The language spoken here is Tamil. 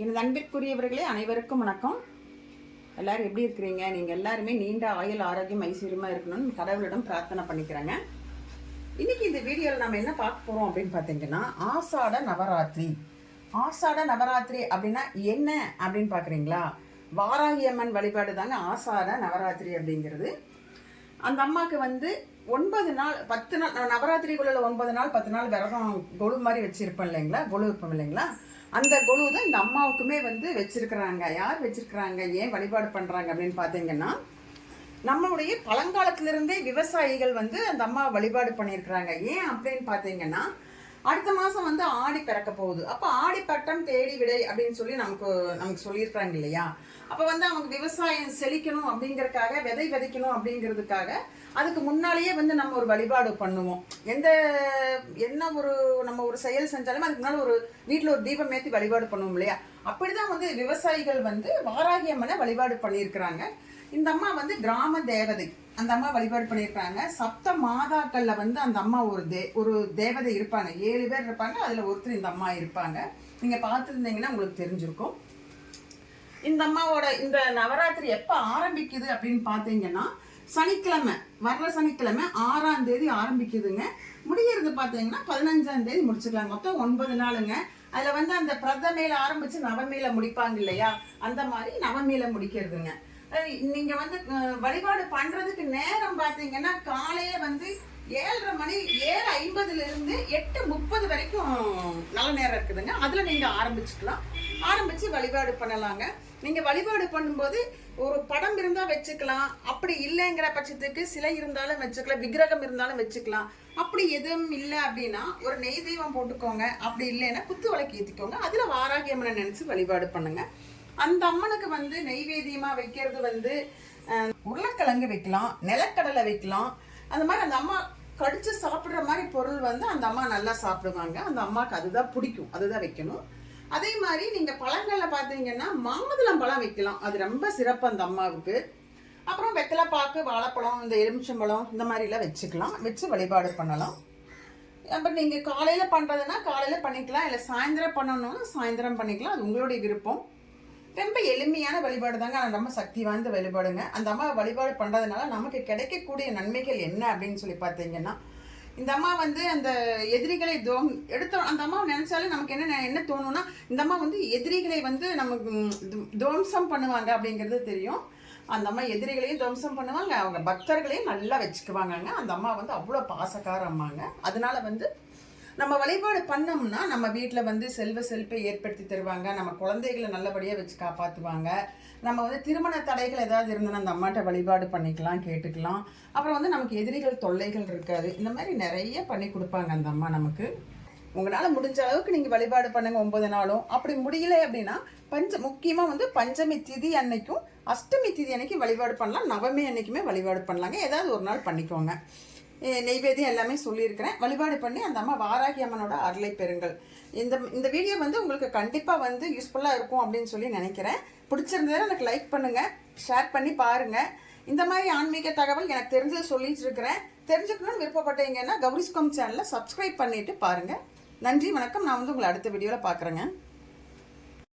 எனது அன்பிற்குரியவர்களே அனைவருக்கும் வணக்கம். எல்லாரும் எப்படி இருக்கிறீங்க? நீங்கள் எல்லாருமே நீண்ட ஆயுள் ஆரோக்கியம் ஐஸ்வர்யமாக இருக்கணும்னு கடவுளிடம் பிரார்த்தனை பண்ணிக்கிறேங்க. இன்னைக்கு இந்த வீடியோவில் நம்ம என்ன பார்க்க போகிறோம் அப்படின்னு பார்த்தீங்கன்னா, ஆஷாட நவராத்திரி. ஆஷாட நவராத்திரி அப்படின்னா என்ன அப்படின்னு பார்க்குறீங்களா? வாராகி அம்மன் வழிபாடு தாங்க ஆஷாட நவராத்திரி அப்படிங்கிறது. அந்த அம்மாவுக்கு 9 நாள் 10 நாள் நவராத்திரிக்குள்ள 9 நாள் 10 நாள் விரதம் கொலு மாதிரி வச்சிருப்போம் இல்லைங்களா, கொலு இருப்போம் இல்லைங்களா, அந்த கொலு தான் இந்த அம்மாவுக்குமே வச்சிருக்கிறாங்க. யார் வச்சிருக்கிறாங்க, ஏன் வழிபாடு பண்ணுறாங்க அப்படின்னு பார்த்தீங்கன்னா, நம்மளுடைய பழங்காலத்திலிருந்தே விவசாயிகள் அந்த அம்மாவை வழிபாடு பண்ணியிருக்கிறாங்க. ஏன் அப்படின்னு பார்த்தீங்கன்னா, அடுத்த மாதம் ஆடி பிறக்க போகுது. அப்போ ஆடி பட்டம் தேடி விடை அப்படின்னு சொல்லி நமக்கு சொல்லியிருக்கிறாங்க இல்லையா. அப்போ அவங்க விவசாயம் செழிக்கணும் அப்படிங்கிறதுக்காக, விதை விதைக்கணும் அப்படிங்கிறதுக்காக அதுக்கு முன்னாலேயே நம்ம ஒரு வழிபாடு பண்ணுவோம். நம்ம ஒரு செயல் செஞ்சாலும் அதுக்கு முன்னால் ஒரு வீட்டில் ஒரு தீபம் ஏற்றி வழிபாடு பண்ணுவோம் இல்லையா. அப்படிதான் விவசாயிகள் வாராகி அம்மனை வழிபாடு பண்ணியிருக்கிறாங்க. இந்த அம்மா கிராம தேவதை. அந்த அம்மா வழிபாடு பண்ணியிருக்காங்க. சப்த மாதாக்கள்ல அந்த அம்மா ஒரு தேவதை இருப்பாங்க. 7 பேர் இருப்பாங்க. அதுல ஒருத்தர் இந்த அம்மா இருப்பாங்க. நீங்க பார்த்துருந்தீங்கன்னா உங்களுக்கு தெரிஞ்சிருக்கும். இந்த அம்மாவோட இந்த நவராத்திரி எப்ப ஆரம்பிக்குது அப்படின்னு பார்த்தீங்கன்னா, சனிக்கிழமை, வர்ற சனிக்கிழமை 6ஆம் தேதி ஆரம்பிக்குதுங்க. முடிகிறது பார்த்தீங்கன்னா 15ஆம் தேதி முடிச்சுக்கலாம். மொத்தம் 9 நாளுங்க. அதுல அந்த பிரதமையில ஆரம்பிச்சு நவமியில முடிப்பாங்க இல்லையா, அந்த மாதிரி நவமியில முடிக்கிறதுங்க. நீங்க வழிபாடு பண்றதுக்கு நேரம் பாத்தீங்கன்னா, காலையே 7:30 மணி 7:50 இருந்து 8:30 வரைக்கும் நல்ல நேரம் இருக்குதுங்க. அதுல நீங்க ஆரம்பிச்சு வழிபாடு பண்ணலாங்க. நீங்க வழிபாடு பண்ணும்போது ஒரு படம் இருந்தா வச்சுக்கலாம். அப்படி இல்லைங்கிற பட்சத்துக்கு சிலை இருந்தாலும் வச்சுக்கலாம், விக்கிரகம் இருந்தாலும் வச்சுக்கலாம். அப்படி எதுவும் இல்லை அப்படின்னா ஒரு நெய் தெய்வம் போட்டுக்கோங்க. அப்படி இல்லைன்னா குத்து விளக்கு ஏற்றிக்கோங்க. அதுல வாராகி அம்மனை நினைச்சு வழிபாடு பண்ணுங்க. அந்த அம்மனுக்கு நெய்வேத்தியமா வைக்கிறது உருளைக்கிழங்கு வைக்கலாம், நிலக்கடலை வைக்கலாம். அந்த மாதிரி அந்த அம்மா கடிச்சு சாப்பிடுற மாதிரி பொருள் அந்த அம்மா நல்லா சாப்பிடுவாங்க. அந்த அம்மாவுக்கு அதுதான் பிடிக்கும், அதுதான் வைக்கணும். அதே மாதிரி நீங்க பழங்கள்ல பாத்தீங்கன்னா மாதுளம் பழம் வைக்கலாம். அது ரொம்ப சிறப்பு அந்த அம்மாவுக்கு. அப்புறம் வெத்தலை பாக்கு, வாழைப்பழம், இந்த எலுமிச்சம்பழம், இந்த மாதிரி எல்லாம் வச்சுக்கலாம். வச்சு வழிபாடு பண்ணலாம். அப்புறம் நீங்க காலையில பண்றதுன்னா காலையில பண்ணிக்கலாம், இல்லை சாயந்தரம் பண்ணணும்னா சாயந்தரம் பண்ணிக்கலாம். அது உங்களுடைய விருப்பம். ரொம்ப எளிமையான வழிபாடு தாங்க. ரொம்ப சக்தி வாய்ந்த வழிபாடுங்க. அந்த அம்மா வழிபாடு பண்றதுனால நமக்கு கிடைக்கக்கூடிய நன்மைகள் என்ன அப்படின்னு சொல்லி பார்த்தீங்கன்னா, இந்த அம்மா அந்த எதிரிகளை அந்த அம்மாவை நினைச்சாலே நமக்கு என்ன தோணும்னா, இந்த அம்மா எதிரிகளை நமக்கு துவம்சம் பண்ணுவாங்க அப்படிங்கிறது தெரியும். அந்த அம்மா எதிரிகளையும் துவம்சம் பண்ணுவாங்க, அவங்க பக்தர்களையும் நல்லா வச்சுக்குவாங்க. அந்த அம்மா அவ்வளோ பாசக்கார அம்மாங்க. அதனால நம்ம வழிபாடு பண்ணோம்னா நம்ம வீட்டில் செல்வ செழிப்பை ஏற்படுத்தி தருவாங்க. நம்ம குழந்தைகளை நல்லபடியாக வச்சு காப்பாற்றுவாங்க. நம்ம திருமண தடைகள் ஏதாவது இருந்ததுன்னா அந்த அம்மாட்ட வழிபாடு பண்ணிக்கலாம், கேட்டுக்கலாம். அப்புறம் நமக்கு எதிரிகள் தொல்லைகள் இருக்காது. இந்த மாதிரி நிறைய பண்ணி கொடுப்பாங்க அந்த அம்மா நமக்கு. உங்களால் முடிஞ்ச அளவுக்கு நீங்கள் வழிபாடு பண்ணுங்க 9 நாளும். அப்படி முடியல அப்படின்னா முக்கியமாக பஞ்சமி திதி அன்னைக்கும் அஷ்டமி திதி அன்னைக்கும் வழிபாடு பண்ணலாம். நவமி அன்னைக்குமே வழிபாடு பண்ணலாங்க. ஏதாவது ஒரு நாள் பண்ணிக்கோங்க. நெய்வேத்தியம் எல்லாமே சொல்லியிருக்கிறேன். வழிபாடு பண்ணி அந்த அம்மா வாராகி அம்மனோட அருளை பெறுங்கள். இந்த வீடியோ உங்களுக்கு கண்டிப்பாக யூஸ்ஃபுல்லாக இருக்கும் அப்படின்னு சொல்லி நினைக்கிறேன். பிடிச்சிருந்ததை எனக்கு லைக் பண்ணுங்கள், ஷேர் பண்ணி பாருங்கள். இந்த மாதிரி ஆன்மீக தகவல் எனக்கு தெரிஞ்சதை சொல்லிட்டு இருக்கிறேன். தெரிஞ்சுக்கணும்னு விருப்பப்பட்டீங்கன்னா கௌரிஸ்காம் சேனலை சப்ஸ்கிரைப் பண்ணிட்டு பாருங்கள். நன்றி, வணக்கம். நான் உங்களை அடுத்த வீடியோவில் பார்க்குறேங்க.